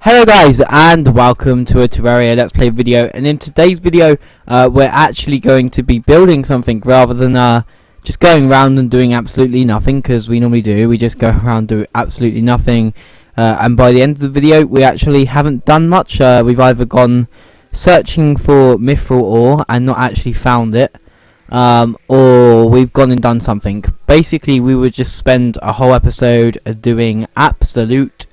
Hello guys, and welcome to a Terraria Let's Play video. And in today's video we're actually going to be building something rather than just going around and doing absolutely nothing, because we normally do. We just go around do absolutely nothing, and by the end of the video we actually haven't done much. We've either gone searching for mithril ore and not actually found it, or we've gone and done something. Basically we would just spend a whole episode doing absolute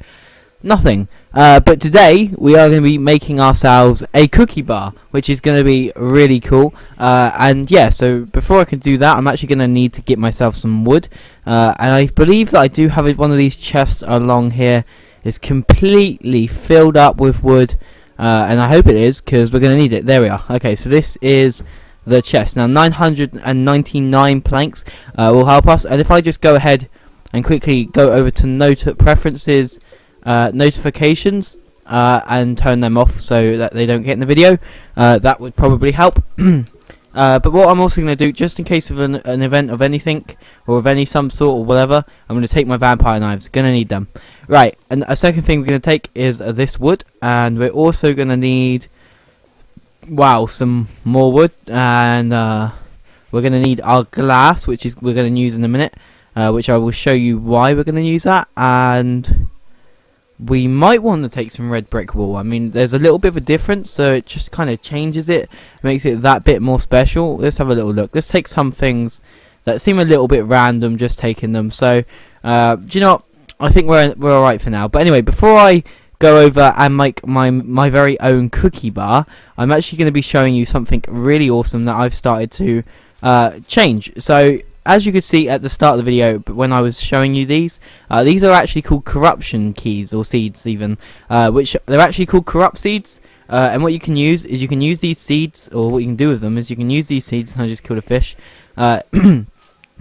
nothing. But today we are going to be making ourselves a cookie bar, which is going to be really cool. And yeah, so before I can do that, I'm actually going to need to get myself some wood. And I believe that I do have one of these chests along here. It's completely filled up with wood, and I hope it is, because we're going to need it. There we are. Okay, so this is the chest. Now 999 planks will help us. And if I just go ahead and quickly go over to preferences, notifications, and turn them off so that they don't get in the video, that would probably help. But what I'm also going to do, just in case of an event of anything, or of some sort or whatever, I'm going to take my vampire knives. Going to need them. Right, and a second thing we're going to take is this wood, and we're also going to need, wow, some more wood, and we're going to need our glass, which is we're going to use in a minute, which I will show you why we're going to use that. And we might want to take some red brick wall. I mean, there's a little bit of a difference, so it just kind of changes it, makes it that bit more special. Let's have a little look. Let's take some things that seem a little bit random, just taking them. So, do you know what? I think we're alright for now. But anyway, before I go over and make my very own cookie bar, I'm actually going to be showing you something really awesome that I've started to change. So, as you could see at the start of the video, when I was showing you these are actually called corruption keys, or seeds even, which they're actually called corrupt seeds. And what you can use is you can use these seeds, or what you can do with them is you can use these seeds, and I just killed a fish,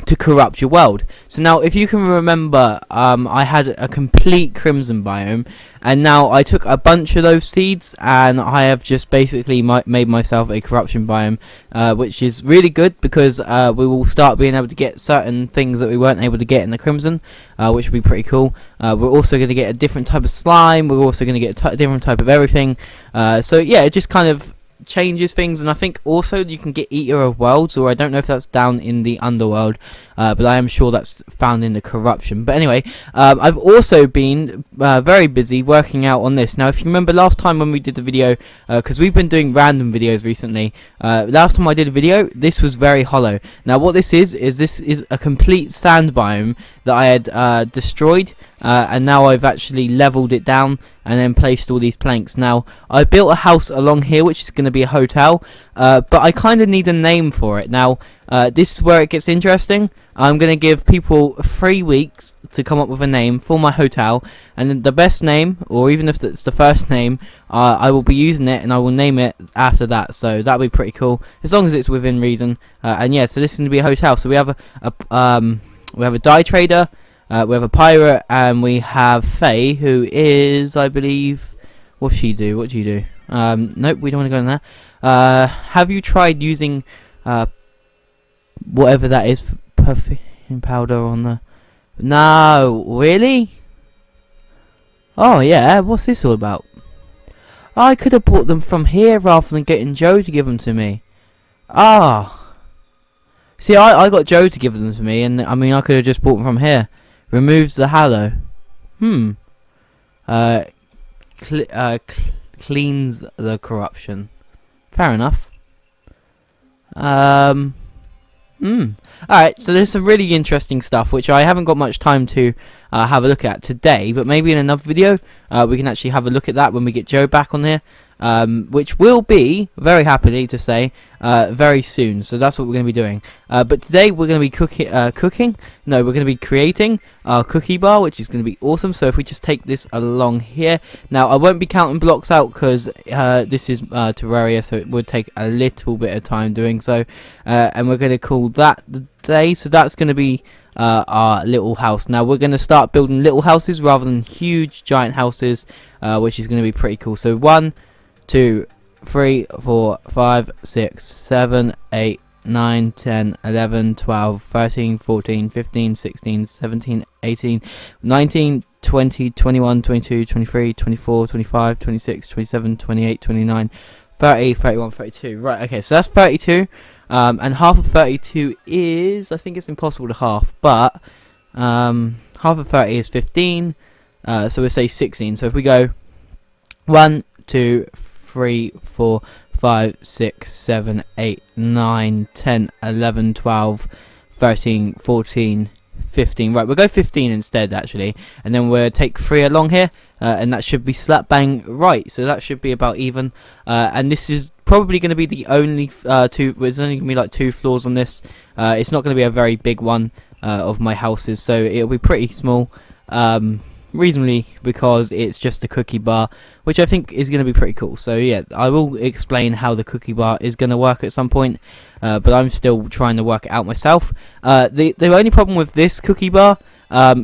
to corrupt your world. So now, if you can remember, I had a complete crimson biome, and now I took a bunch of those seeds and I have just basically made myself a corruption biome, which is really good, because we will start being able to get certain things that we weren't able to get in the crimson, which would be pretty cool. We're also going to get a different type of slime. We're also going to get a different type of everything. So yeah, it just kind of changes things. And I think also you can get Eater of Worlds, or I don't know if that's down in the underworld, but I am sure that's found in the corruption. But anyway, I've also been very busy working out on this. Now, if you remember last time when we did the video, because we've been doing random videos recently, last time I did a video, this was very hollow. Now what this is a complete sand biome that I had destroyed, and now I've actually leveled it down and then placed all these planks. Now, I built a house along here, which is going to be a hotel, but I kind of need a name for it. Now, this is where it gets interesting. I'm going to give people 3 weeks to come up with a name for my hotel, and then the best name, or even if it's the first name, I will be using it, and I will name it after that. So that'll be pretty cool, as long as it's within reason. And yeah, so this is going to be a hotel. So we have a dye trader, we have a pirate, and we have Faye, who is, I believe, what does she do? What do you do? Nope, we don't want to go in there. Have you tried using whatever that is, perfume powder on the... No, really? Oh yeah, what's this all about? I could have bought them from here rather than getting Joe to give them to me. Ah. See, I got Joe to give them to me, and I mean I could have just bought them from here. Removes the hallow. Cleans the corruption. Fair enough. Alright, so there's some really interesting stuff which I haven't got much time to have a look at today, but maybe in another video we can actually have a look at that when we get Joe back on here, which will be, very happily to say, very soon. So that's what we're going to be doing. But today we're going to be we're going to be creating our cookie bar, which is going to be awesome. So if we just take this along here. Now, I won't be counting blocks out, because this is Terraria, so it would take a little bit of time doing so. And we're going to call that the day. So that's going to be our little house. Now we're going to start building little houses rather than huge giant houses, which is going to be pretty cool. So 1, 2, 3, 4, 5, 6, 7, 8, 9, 10, 11, 12, 13, 14, 15, 16, 17, 18, 19, 20, 21, 22, 23, 24, 25, 26, 27, 28, 29, 30, 31, 32. Right, okay, so that's 32. And half of 32 is, I think it's impossible to half, but half of 30 is 15. So we'll say 16. So if we go 1, 2, 3, 4, 5, 6, 7, 8, 9, 10, 11, 12, 13, 14, 15. Right, we'll go 15 instead, actually. And then we'll take 3 along here. And that should be slap bang right. So that should be about even. And this is probably going to be the only there's only going to be like 2 floors on this. It's not going to be a very big one of my houses. So it'll be pretty small. Reasonably, because it's just a cookie bar, which I think is going to be pretty cool. So yeah, I will explain how the cookie bar is going to work at some point, but I'm still trying to work it out myself. The only problem with this cookie bar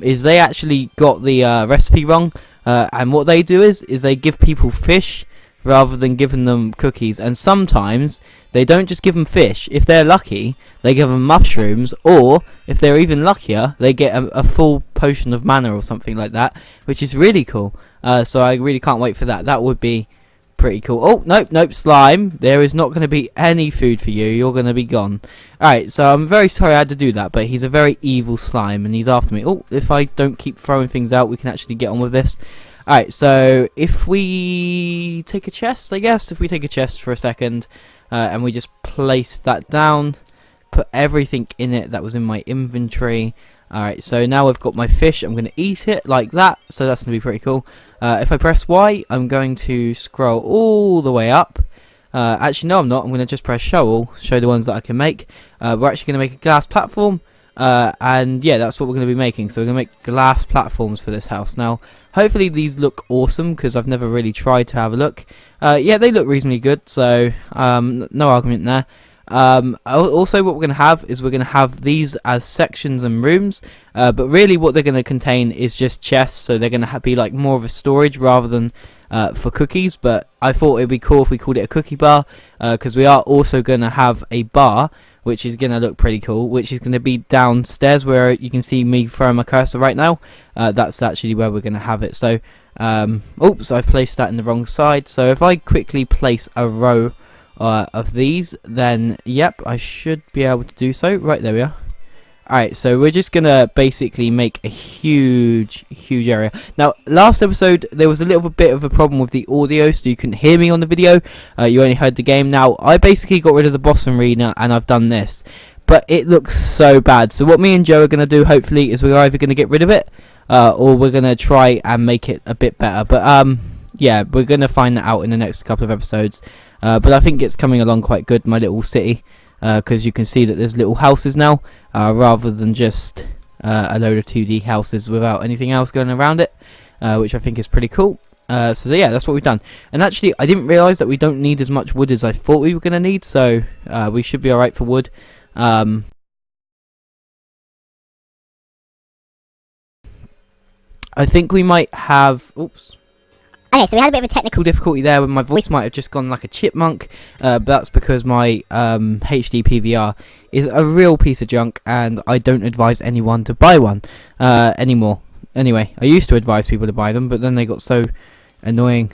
is they actually got the recipe wrong, and what they do is they give people fish rather than giving them cookies, and sometimes they don't just give them fish. If they're lucky, they give them mushrooms, or if they're even luckier, they get a full potion of mana or something like that, which is really cool. So I really can't wait for that. That would be pretty cool. Oh, nope, slime. There is not going to be any food for you. You're going to be gone. Alright, so I'm very sorry I had to do that, but he's a very evil slime, and he's after me. Oh, if I don't keep throwing things out, we can actually get on with this. Alright, so if we take a chest, I guess, if we take a chest for a second, and we just place that down, put everything in it that was in my inventory. Alright, so now I've got my fish. I'm going to eat it like that, so that's going to be pretty cool. If I press Y, I'm going to scroll all the way up. Actually, no, I'm not. I'm going to just press show all, show the ones that I can make. We're actually going to make a glass platform, and yeah, that's what we're going to be making. So we're going to make glass platforms for this house. Now, hopefully these look awesome, because I've never really tried to have a look. Yeah, they look reasonably good, so no argument there. Also, what we're going to have is we're going to have these as sections and rooms, but really what they're going to contain is just chests, so they're going to be like more of a storage rather than for cookies. But I thought it would be cool if we called it a cookie bar, because we are also going to have a bar, which is going to look pretty cool, which is going to be downstairs where you can see me throwing my cursor right now. That's actually where we're going to have it. So, oops, I've placed that in the wrong side. So if I quickly place a row of these, then yep, I should be able to do so. Right, there we are. Alright, so we're just gonna basically make a huge area. Now, last episode there was a little bit of a problem with the audio, so you couldn't hear me on the video. You only heard the game. Now, I basically got rid of the boss arena and I've done this, but it looks so bad. So what me and Joe are gonna do, hopefully, is we're either gonna get rid of it, or we're gonna try and make it a bit better. But yeah, we're gonna find that out in the next couple of episodes. But I think it's coming along quite good, my little city, because you can see that there's little houses now, rather than just a load of 2D houses without anything else going around it, which I think is pretty cool. So yeah, that's what we've done. And actually, I didn't realise that we don't need as much wood as I thought we were going to need, so we should be alright for wood. I think we might have... Oops. Okay, so we had a bit of a technical difficulty there, when my voice might have just gone like a chipmunk, but that's because my HD PVR is a real piece of junk, and I don't advise anyone to buy one anymore. Anyway, I used to advise people to buy them, but then they got so annoying.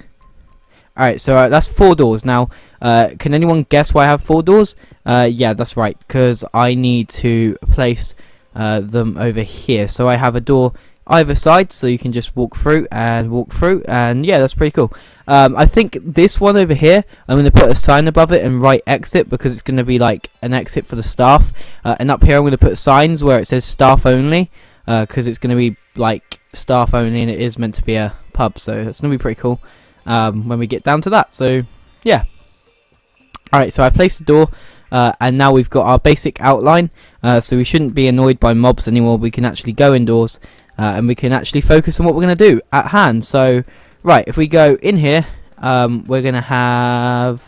Alright, so that's 4 doors. Now, can anyone guess why I have 4 doors? Yeah, that's right, because I need to place them over here. So I have a door either side, so you can just walk through, and yeah, that's pretty cool. I think this one over here, I'm going to put a sign above it and write exit, because it's going to be like an exit for the staff, and up here I'm going to put signs where it says staff only, because it's going to be like staff only, and it is meant to be a pub, so it's going to be pretty cool when we get down to that. So yeah, alright, so I placed the door, and now we've got our basic outline, so we shouldn't be annoyed by mobs anymore. We can actually go indoors, and we can actually focus on what we're going to do at hand. So, right, if we go in here, we're going to have...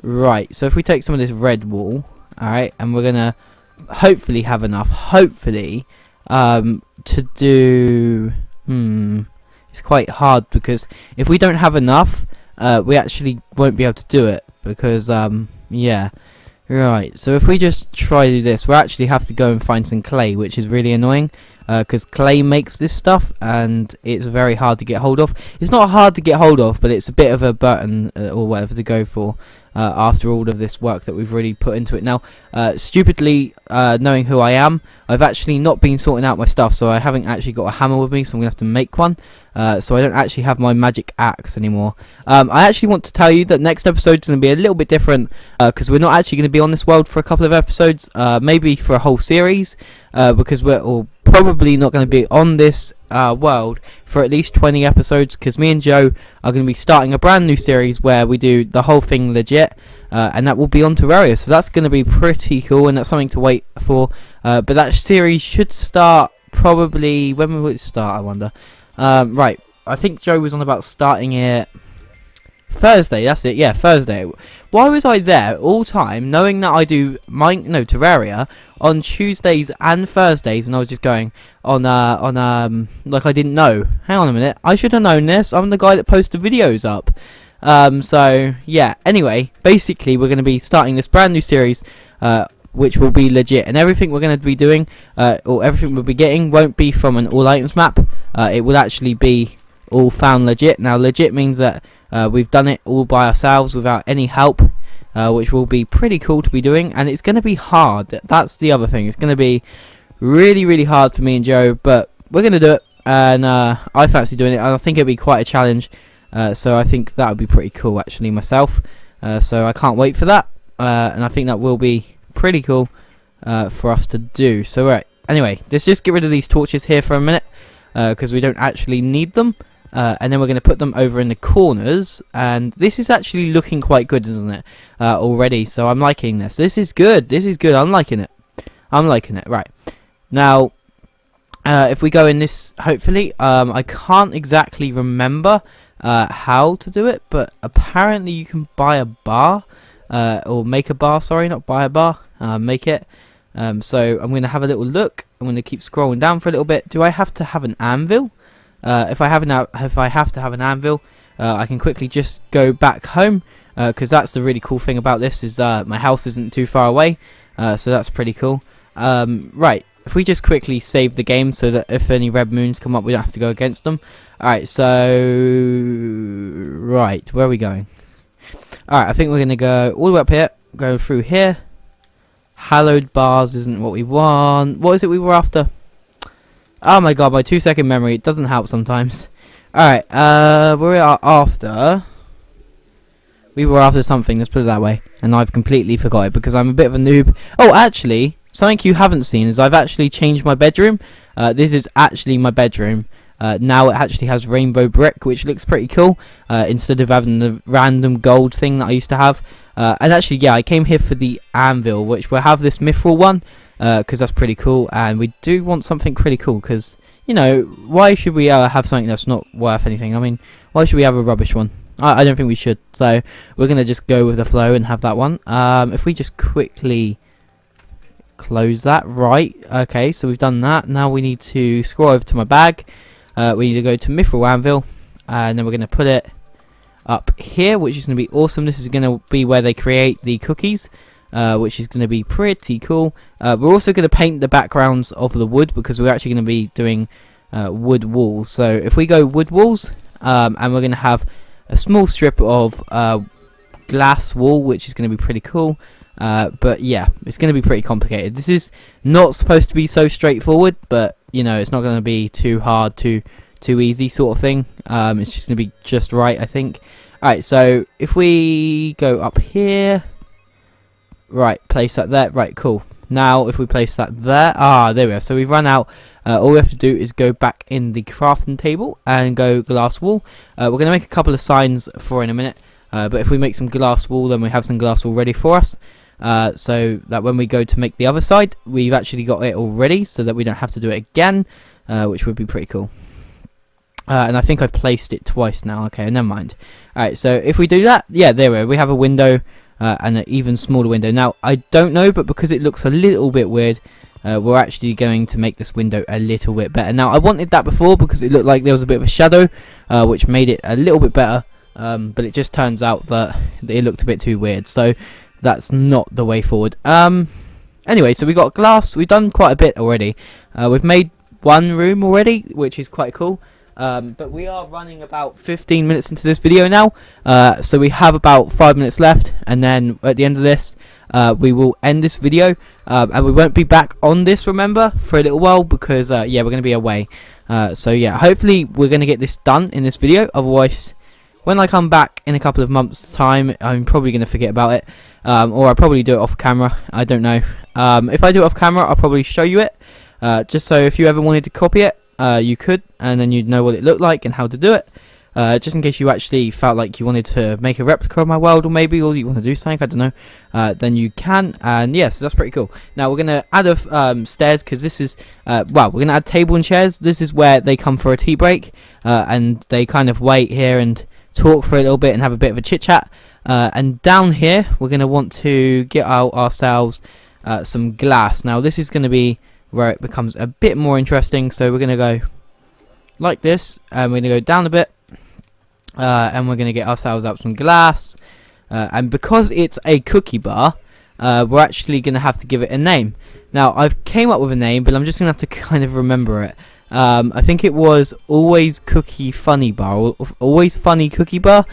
Right, so if we take some of this red wool, alright, and we're going to hopefully have enough, hopefully, to do... It's quite hard, because if we don't have enough, we actually won't be able to do it, because, yeah. Right, so if we just try to do this, we'll actually have to go and find some clay, which is really annoying, because clay makes this stuff, and it's very hard to get hold of. It's not hard to get hold of, but it's a bit of a burden, or whatever to go for, after all of this work that we've really put into it. Now, stupidly, knowing who I am, I've actually not been sorting out my stuff, so I haven't actually got a hammer with me, so I'm going to have to make one. So I don't actually have my magic axe anymore. I actually want to tell you that next episode's going to be a little bit different, because we're not actually going to be on this world for a couple of episodes, maybe for a whole series, because we're probably not going to be on this world for at least 20 episodes, because me and Joe are going to be starting a brand new series where we do the whole thing legit, and that will be on Terraria, so that's going to be pretty cool, and that's something to wait for. But that series should start probably, when will it start, I wonder? Right, I think Joe was on about starting it Thursday, that's it, yeah, Thursday. Why was I there all time, knowing that I do Terraria on Tuesdays and Thursdays, and I was just going on like I didn't know. Hang on a minute, I should have known this. I'm the guy that posts the videos up. So yeah, anyway, basically we're going to be starting this brand new series, which will be legit, and everything we're going to be doing, or everything we'll be getting, won't be from an all items map. It will actually be all found legit. Now, legit means that we've done it all by ourselves without any help, which will be pretty cool to be doing, and it's going to be hard. That's the other thing. It's going to be really, really hard for me and Joe, but we're going to do it, and I fancy doing it, and I think it'll be quite a challenge. So I think that would be pretty cool, actually, myself. So I can't wait for that, and I think that will be pretty cool for us to do. So right, anyway, let's just get rid of these torches here for a minute, because we don't actually need them, and then we're going to put them over in the corners, and this is actually looking quite good, isn't it, already? So I'm liking this. This is good. I'm liking it. Right, now if we go in this, hopefully, I can't exactly remember how to do it, but apparently you can buy a bar, or make a bar, sorry, not buy a bar, make it. So I'm going to have a little look. I'm going to keep scrolling down for a little bit. Do I have to have an anvil? If I have to have an anvil, I can quickly just go back home, because that's the really cool thing about this, is my house isn't too far away, so that's pretty cool. Right, if we just quickly save the game so that if any red moons come up, we don't have to go against them. Alright, so right, where are we going? Alright, I think we're going to go all the way up here, go through here. Hallowed bars isn't what we want. What is it we were after? Oh my god, my 2-second memory, it doesn't help sometimes. Alright, we are after... We were after something, let's put it that way. And I've completely forgot it because I'm a bit of a noob. Oh, actually, something you haven't seen is I've actually changed my bedroom. This is actually my bedroom. Now it actually has rainbow brick, which looks pretty cool, instead of having the random gold thing that I used to have. And actually, yeah, I came here for the anvil, which will have this mithril one, because that's pretty cool, and we do want something pretty cool, because, you know, why should we have something that's not worth anything? I mean, why should we have a rubbish one? I don't think we should, so we're going to just go with the flow and have that one. If we just quickly close that, right, okay, so we've done that. Now we need to scroll over to my bag. We need to go to mithril anvil, and then we're going to put it up here, which is going to be awesome. This is going to be where they create the cookies, which is going to be pretty cool. We're also going to paint the backgrounds of the wood, because we're actually going to be doing wood walls. So if we go wood walls, and we're going to have a small strip of glass wall, which is going to be pretty cool. But yeah, it's going to be pretty complicated. This is not supposed to be so straightforward, but you know, it's not going to be too hard, too easy sort of thing. It's just going to be just right, I think. Alright, so if we go up here, right, place that there, right, cool. Now if we place that there, there we are. So we've run out. All we have to do is go back in the crafting table and go glass wall. We're going to make a couple of signs for in a minute, but if we make some glass wall, then we have some glass wall ready for us. So that when we go to make the other side, we've actually got it already, so that we don't have to do it again, which would be pretty cool. And I think I've placed it twice now. Okay, never mind. Alright, so if we do that, yeah, there we are. We have a window, and an even smaller window. Now, I don't know, but because it looks a little bit weird, we're actually going to make this window a little bit better. Now, I wanted that before because it looked like there was a bit of a shadow, which made it a little bit better, but it just turns out that it looked a bit too weird. So that's not the way forward. Anyway, so we got glass. We've done quite a bit already. We've made one room already, which is quite cool. But we are running about 15 minutes into this video now, so we have about 5 minutes left, and then at the end of this we will end this video, and we won't be back on this, remember, for a little while, because yeah, we're going to be away. So yeah, hopefully we're going to get this done in this video. Otherwise, when I come back in a couple of months time, I'm probably going to forget about it, or I'll probably do it off camera. I don't know. If I do it off camera, I'll probably show you it, just so if you ever wanted to copy it, you could, and then you'd know what it looked like and how to do it, just in case you actually felt like you wanted to make a replica of my world, or maybe, or you want to do something, I don't know, then you can. And yeah, so that's pretty cool. Now we're going to add a stairs, because this is, well, we're going to add table and chairs. This is where they come for a tea break, and they kind of wait here and talk for a little bit and have a bit of a chit chat. And down here we're going to want to get out ourselves some glass. Now this is going to be where it becomes a bit more interesting, so we're going to go like this, and we're going to go down a bit, and we're going to get ourselves up some glass, and because it's a cookie bar, we're actually going to have to give it a name. Now I've came up with a name, but I'm just going to have to kind of remember it. I think it was Always Cookie Funny Bar, or Always Funny Cookie Bar,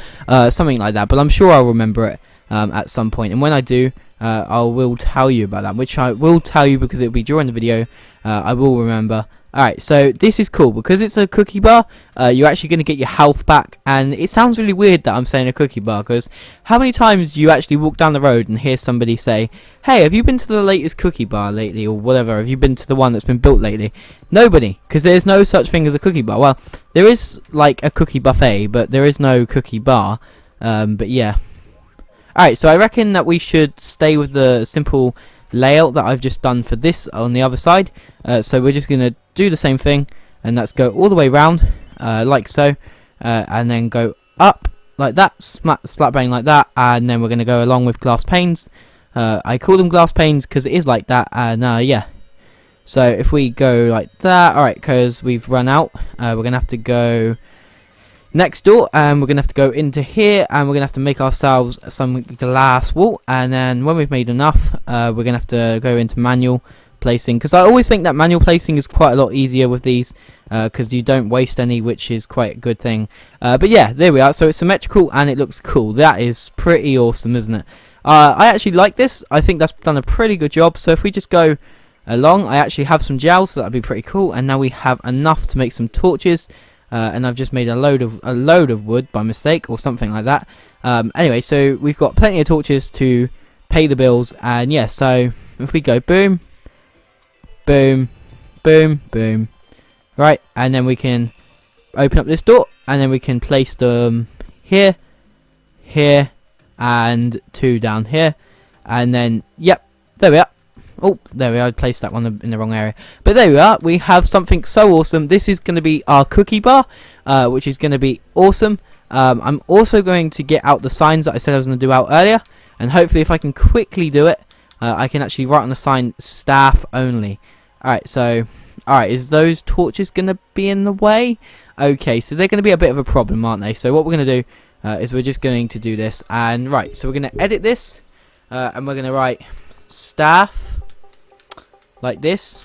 something like that, but I'm sure I'll remember it at some point, and when I do, I will tell you about that, which I will tell you because it'll be during the video. I will remember. Alright, so this is cool because it's a cookie bar. You're actually going to get your health back, and it sounds really weird that I'm saying a cookie bar, because how many times do you actually walk down the road and hear somebody say, hey, have you been to the latest cookie bar lately, or whatever, have you been to the one that's been built lately? Nobody, because there's no such thing as a cookie bar. Well, there is like a cookie buffet, but there is no cookie bar. But yeah. Alright, so I reckon that we should stay with the simple layout that I've just done for this on the other side. So we're just going to do the same thing, and let's go all the way round, like so, and then go up like that, slap bang like that, and then we're going to go along with glass panes. I call them glass panes because it is like that, and yeah. So if we go like that, alright, because we've run out, we're going to have to go next door, and we're going to have to go into here, and we're going to have to make ourselves some glass wall, and then when we've made enough, we're going to have to go into manual placing, because I always think that manual placing is quite a lot easier with these, because you don't waste any, which is quite a good thing. But yeah, there we are. So it's symmetrical and it looks cool. That is pretty awesome, isn't it? I actually like this. I think that's done a pretty good job. So if we just go along, I actually have some gels, so that'd be pretty cool, and now we have enough to make some torches. And I've just made a load of wood by mistake, or something like that. Anyway, so we've got plenty of torches to pay the bills, and yeah, so if we go boom, boom, boom, boom, right, and then we can open up this door, and then we can place them here, here, and 2 down here, and then yep, there we are. Oh, there we are. I placed that one in the wrong area. But there we are. We have something so awesome. This is going to be our cookie bar, which is going to be awesome. I'm also going to get out the signs that I said I was going to do out earlier. And hopefully if I can quickly do it, I can actually write on the sign, staff only. Alright, so, alright, is those torches going to be in the way? Okay, so they're going to be a bit of a problem, aren't they? So what we're going to do is we're just going to do this. And right, so we're going to edit this. And we're going to write staff. Like this,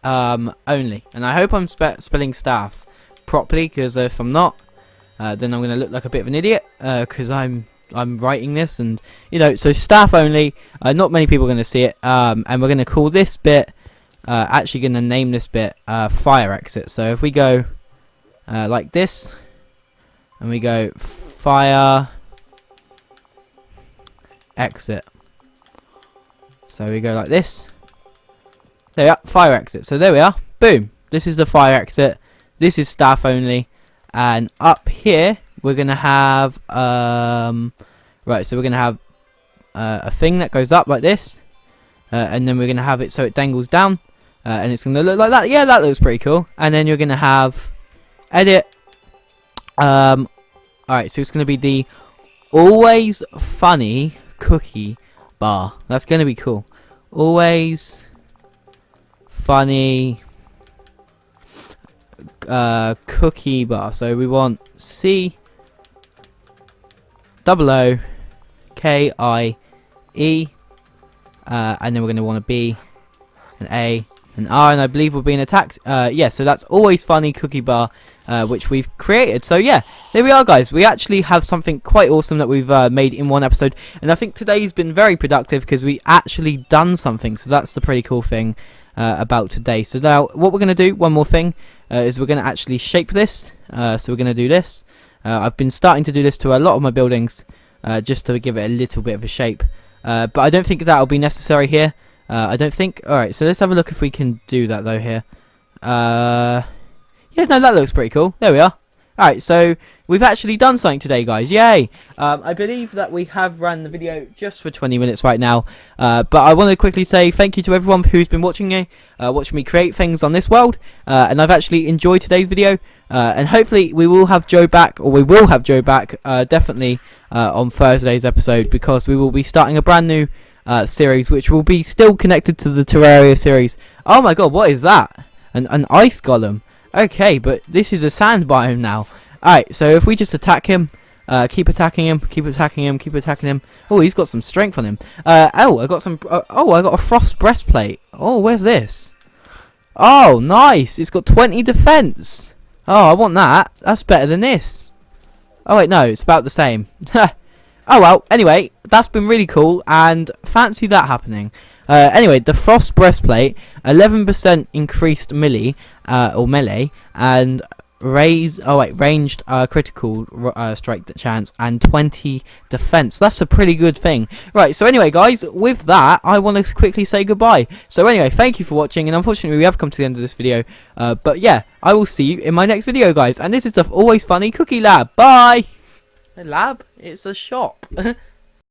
only, and I hope I'm spelling staff properly, because if I'm not, then I'm going to look like a bit of an idiot, because I'm writing this, and you know, so staff only. Not many people are going to see it, and we're going to call this bit, actually going to name this bit fire exit. So if we go like this, and we go fire exit, so we go like this. There we are, fire exit. So there we are. Boom. This is the fire exit. This is staff only. And up here, we're going to have, right, so we're going to have a thing that goes up like this. And then we're going to have it so it dangles down. And it's going to look like that. Yeah, that looks pretty cool. And then you're going to have edit. Alright, so it's going to be the Always Funny Cookie Bar. That's going to be cool. Always Funny cookie bar. So we want COOKIE E, and then we're going to want a B, an A, an R, and I believe we're being attacked. Yeah, so that's Always Funny cookie bar, which we've created. So yeah, there we are, guys. We actually have something quite awesome that we've made in one episode, and I think today's been very productive because we actually done something. So that's the pretty cool thing about today. So now what we're going to do, one more thing, is we're going to actually shape this. So we're going to do this. I've been starting to do this to a lot of my buildings, just to give it a little bit of a shape. But I don't think that'll be necessary here. I don't think. Alright, so let's have a look if we can do that though here. Yeah, no, that looks pretty cool. There we are. Alright, so we've actually done something today, guys. Yay! I believe that we have ran the video just for 20 minutes right now. But I want to quickly say thank you to everyone who's been watching me create things on this world. And I've actually enjoyed today's video. And hopefully we will have Joe back, or we will have Joe back, definitely on Thursday's episode, because we will be starting a brand new series, which will be still connected to the Terraria series. Oh my god, what is that? An ice golem. Okay, but this is a sand biome now. Alright, so if we just attack him, keep attacking him, keep attacking him, keep attacking him. Oh, he's got some strength on him. Oh, I got some. Oh, I got a frost breastplate. Oh, where's this? Oh, nice. It's got 20 defense. Oh, I want that. That's better than this. Oh wait, no, it's about the same. Oh well, anyway, that's been really cool, and fancy that happening. Anyway, the frost breastplate, 11% increased melee, and ranged critical strike chance, and 20 defense. That's a pretty good thing. Right, so anyway, guys, with that, I want to quickly say goodbye. So anyway, thank you for watching, and unfortunately we have come to the end of this video. But yeah, I will see you in my next video, guys, and this is the Always Funny Cookie Lab. Bye! A lab? It's a shop.